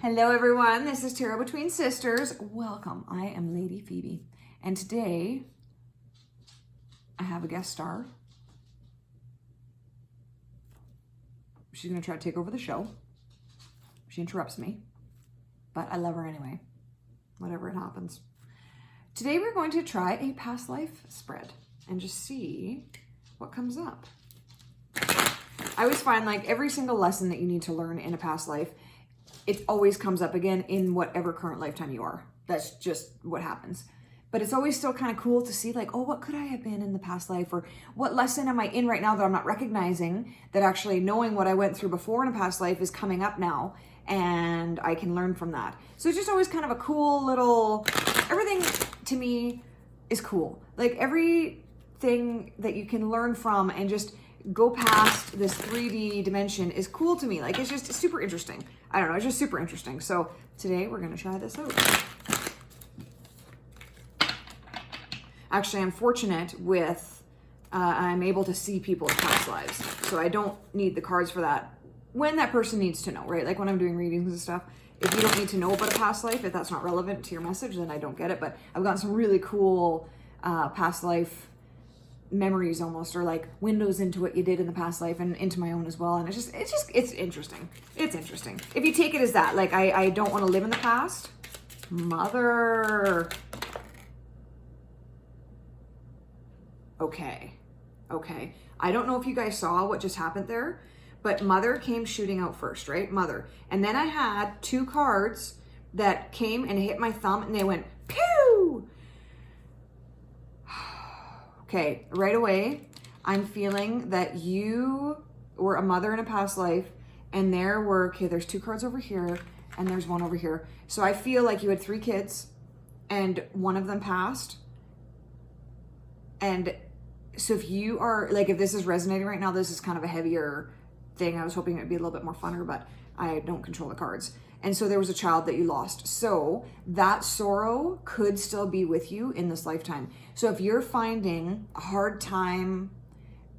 Hello everyone, this is Tarot Between Sisters. Welcome, I am Lady Phoebe. And today, I have a guest star. She's gonna try to take over the show. She interrupts me, but I love her anyway, whatever it happens. Today we're going to try a past life spread and just see what comes up. I always find like every single lesson that you need to learn in a past life, it always comes up again in whatever current lifetime you are. That's just what happens. But it's always still kind of cool to see like, oh, what could I have been in the past life? Or what lesson am I in right now that I'm not recognizing, that actually knowing what I went through before in a past life is coming up now and I can learn from that. So it's just always kind of a cool little, everything to me is cool. Like everything that you can learn from and just go past this 3D dimension is cool to me. Like it's just super interesting. I don't know, it's just super interesting. So today we're gonna try this out. Actually, I'm fortunate with, I'm able to see people's past lives. So I don't need the cards for that when that person needs to know, right? Like when I'm doing readings and stuff, if you don't need to know about a past life, if that's not relevant to your message, then I don't get it. But I've gotten some really cool past life memories almost, or like windows into what you did in the past life and into my own as well. And it's interesting. It's interesting. If you take it as that, like I don't want to live in the past. Mother. Okay. I don't know if you guys saw what just happened there, but Mother came shooting out first, right? Mother. And then I had two cards that came and hit my thumb and they went pew. Okay, right away, I'm feeling that you were a mother in a past life and there were, okay, there's two cards over here and there's one over here. So I feel like you had 3 kids and one of them passed. And so if you are, like, if this is resonating right now, this is kind of a heavier thing. I was hoping it'd be a little bit more funner, but I don't control the cards. And so there was a child that you lost. So that sorrow could still be with you in this lifetime. So if you're finding a hard time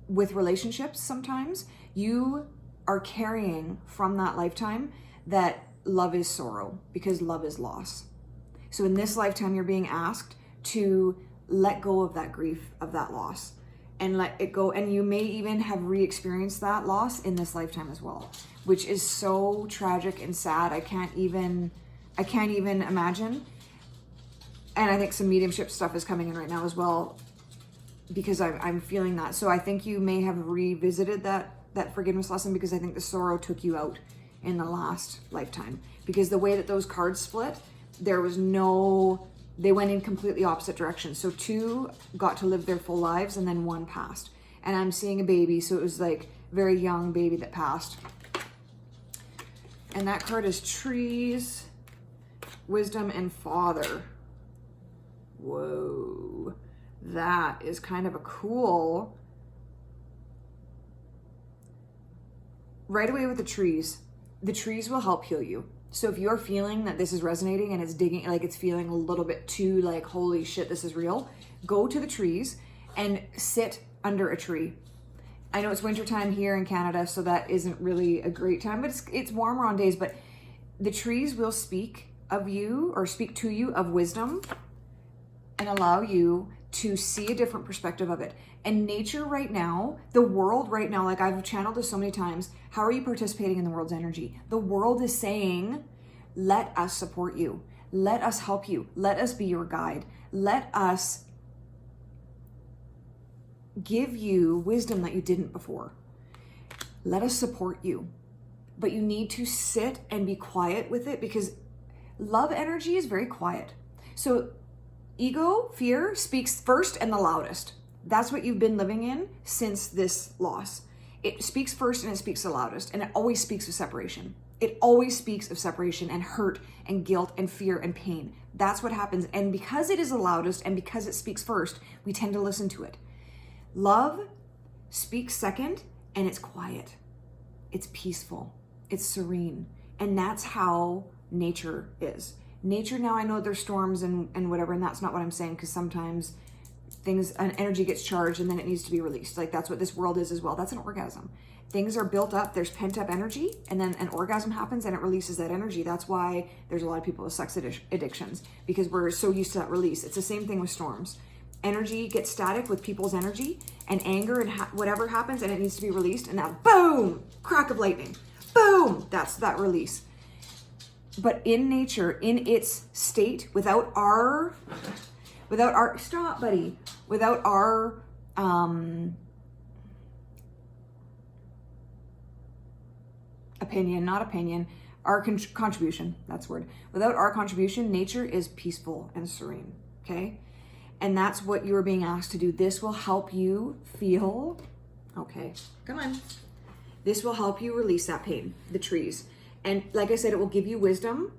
with relationships sometimes, you are carrying from that lifetime that love is sorrow because love is loss. So in this lifetime, you're being asked to let go of that grief, of that loss, and let it go. And you may even have re-experienced that loss in this lifetime as well, which is so tragic and sad. I can't even imagine. And I think some mediumship stuff is coming in right now as well, because I'm feeling that. So I think you may have revisited that forgiveness lesson, because I think the sorrow took you out in the last lifetime, because the way that those cards split, there was no, they went in completely opposite directions. So 2 got to live their full lives and then 1 passed. And I'm seeing a baby, so it was like very young baby that passed. And that card is trees, wisdom, and father. Whoa, that is kind of a cool. Right away with the trees will help heal you. So if you're feeling that this is resonating and it's digging, like it's feeling a little bit too like, holy shit, this is real, go to the trees and sit under a tree. I know it's wintertime here in Canada, so that isn't really a great time, but it's warmer on days, but the trees will speak of you or speak to you of wisdom and allow you to see a different perspective of it. And nature right now, the world right now, like I've channeled this so many times, how are you participating in the world's energy? The world is saying, let us support you. Let us help you. Let us be your guide. Let us give you wisdom that you didn't before. Let us support you. But you need to sit and be quiet with it, because love energy is very quiet. So ego, fear speaks first and the loudest. That's what you've been living in since this loss. It speaks first and it speaks the loudest, and it always speaks of separation. It always speaks of separation and hurt and guilt and fear and pain. That's what happens. And because it is the loudest and because it speaks first, we tend to listen to it. Love speaks second, and it's quiet. It's peaceful. It's serene. And that's how nature is. Nature, now I know there's storms and whatever, and that's not what I'm saying, because sometimes an energy gets charged and then it needs to be released. Like that's what this world is as well. That's an orgasm. things are built up, there's pent up energy, and then an orgasm happens and it releases that energy. That's why there's a lot of people with sex addictions, because we're so used to that release. It's the same thing with storms. Energy gets static with people's energy, and anger and whatever happens, and it needs to be released, and that boom, crack of lightning, boom, that's that release. But in nature, in its state, without our stop, buddy, without our our contribution, that's the word. Without our contribution, nature is peaceful and serene, okay? And that's what you are being asked to do. This will help you feel, okay, come on. This will help you release that pain, the trees. And like I said, it will give you wisdom.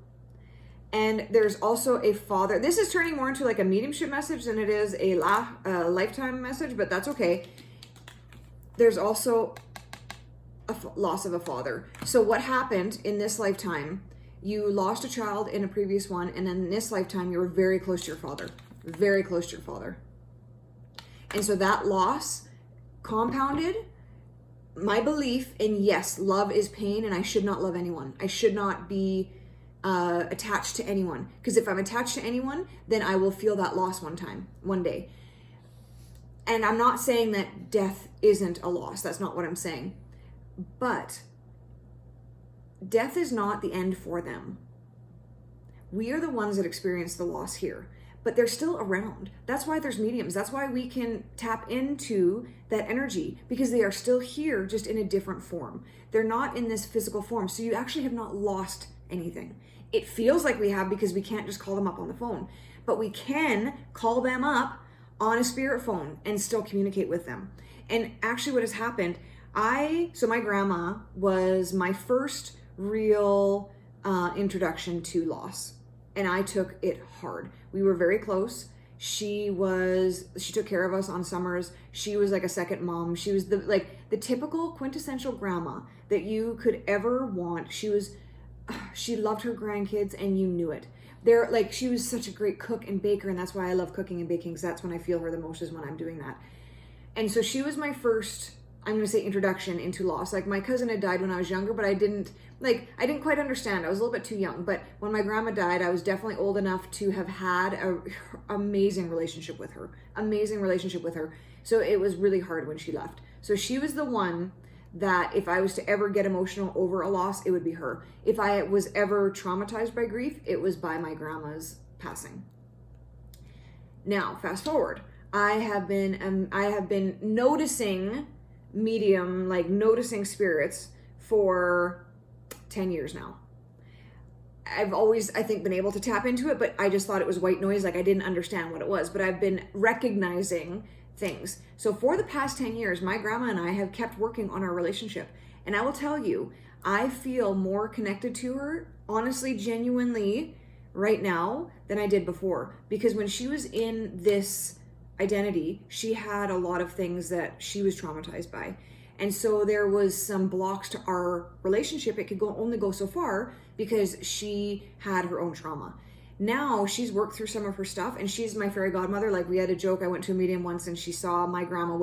And there's also a father. This is turning more into like a mediumship message than it is a lifetime message, but that's okay. There's also a loss of a father. So what happened in this lifetime, you lost a child in a previous one, and then in this lifetime, you were very close to your father. Very close to your father. And so that loss compounded my belief in, yes, love is pain, and I should not love anyone. I should not be attached to anyone. Because if I'm attached to anyone, then I will feel that loss one day. And I'm not saying that death isn't a loss. That's not what I'm saying. But death is not the end for them. We are the ones that experience the loss here, but they're still around. That's why there's mediums. That's why we can tap into that energy, because they are still here, just in a different form. They're not in this physical form. So you actually have not lost anything. It feels like we have, because we can't just call them up on the phone, but we can call them up on a spirit phone and still communicate with them. And actually what has happened, so my grandma was my first real introduction to loss, and I took it hard. We were very close. She took care of us on summers. She was like a second mom. She was the typical quintessential grandma that you could ever want. She loved her grandkids, and you knew it. She was such a great cook and baker, and that's why I love cooking and baking, because that's when I feel her the most, is when I'm doing that. And so she was my first, I'm going to say, introduction into loss. Like, my cousin had died when I was younger, but I didn't quite understand. I was a little bit too young. But when my grandma died, I was definitely old enough to have had an amazing relationship with her. So it was really hard when she left. So she was the one that if I was to ever get emotional over a loss, it would be her. If I was ever traumatized by grief, it was by my grandma's passing. Now, fast forward. I have been noticing noticing spirits for 10 years now. I've always, I think, been able to tap into it, but I just thought it was white noise. Like, I didn't understand what it was, but I've been recognizing things. So for the past 10 years, my grandma and I have kept working on our relationship. And I will tell you, I feel more connected to her, honestly, genuinely, right now than I did before. Because when she was in this identity, she had a lot of things that she was traumatized by. And so there was some blocks to our relationship. It could only go so far because she had her own trauma. Now she's worked through some of her stuff, and she's my fairy godmother. Like, we had a joke. I went to a medium once, and she saw my grandma,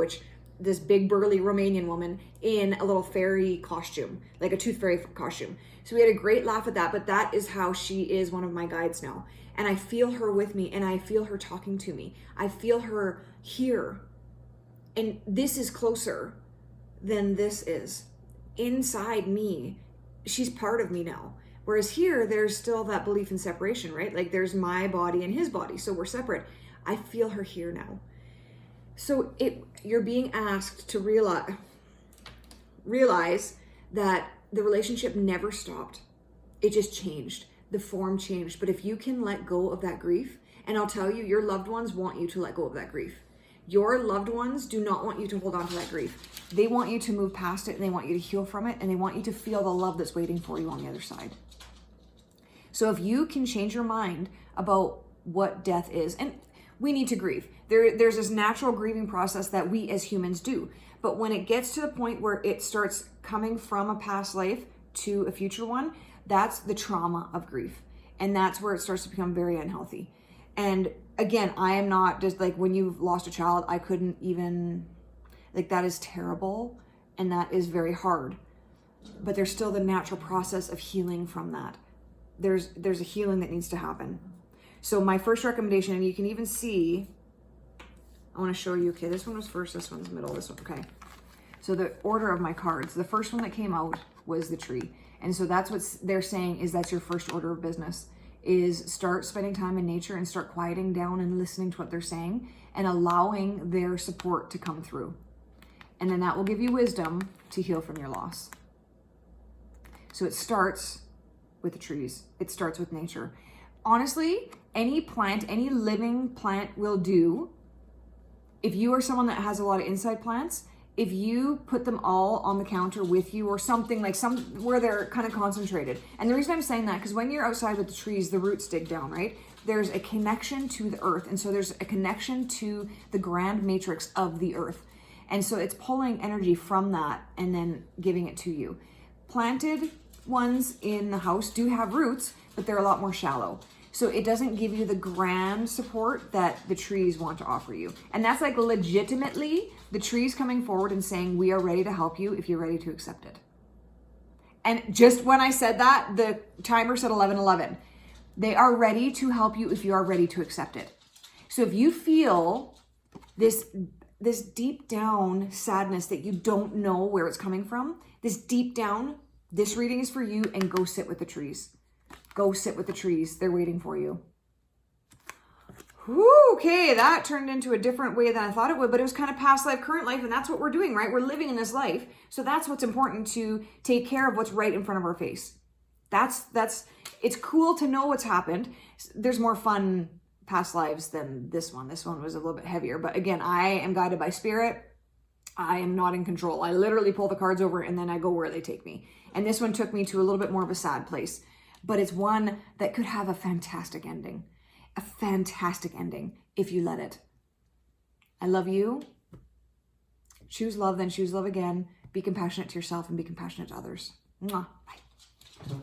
this big burly Romanian woman, in a little fairy costume, like a tooth fairy costume. So we had a great laugh at that, but that is how she is one of my guides now. And I feel her with me, and I feel her talking to me. I feel her here. And this is closer than this is. Inside me, she's part of me now. Whereas here, there's still that belief in separation, right? Like, there's my body and his body, so we're separate. I feel her here now. So you're being asked to realize that the relationship never stopped. It just changed. The form changed. But if you can let go of that grief, and I'll tell you, your loved ones want you to let go of that grief. Your loved ones do not want you to hold on to that grief. They want you to move past it, and they want you to heal from it, and they want you to feel the love that's waiting for you on the other side. So if you can change your mind about what death is, and we need to grieve. There's this natural grieving process that we as humans do. But when it gets to the point where it starts coming from a past life to a future one, that's the trauma of grief. And that's where it starts to become very unhealthy. And again, I am not just like, when you've lost a child, I couldn't even, like, that is terrible. And that is very hard. But there's still the natural process of healing from that. There's a healing that needs to happen. So my first recommendation, and you can even see, I want to show you, okay, this one was first, this one's middle, this one, okay. So the order of my cards, the first one that came out was the tree. And so that's what they're saying is that's your first order of business, is start spending time in nature and start quieting down and listening to what they're saying and allowing their support to come through. And then that will give you wisdom to heal from your loss. So it starts with the trees. It starts with nature. Honestly, any plant, any living plant will do. If you are someone that has a lot of inside plants, if you put them all on the counter with you or something like where they're kind of concentrated. And the reason I'm saying that, because when you're outside with the trees, the roots dig down, right? There's a connection to the earth. And so there's a connection to the grand matrix of the earth. And so it's pulling energy from that and then giving it to you. Planted ones in the house do have roots, but they're a lot more shallow. So it doesn't give you the grand support that the trees want to offer you. And that's like legitimately the trees coming forward and saying, we are ready to help you if you're ready to accept it. And just when I said that, the timer said 11:11. They are ready to help you if you are ready to accept it. So if you feel this deep down sadness that you don't know where it's coming from, this deep down, this reading is for you, and go sit with the trees. Go sit with the trees. They're waiting for you. Whew, okay, that turned into a different way than I thought it would, but it was kind of past life, current life, and that's what we're doing, right? We're living in this life. So that's what's important, to take care of what's right in front of our face. It's cool to know what's happened. There's more fun past lives than this one. This one was a little bit heavier, but again, I am guided by spirit. I am not in control. I literally pull the cards over and then I go where they take me. And this one took me to a little bit more of a sad place, but it's one that could have a fantastic ending. A fantastic ending if you let it. I love you. Choose love, then choose love again. Be compassionate to yourself and be compassionate to others. Mwah. Bye.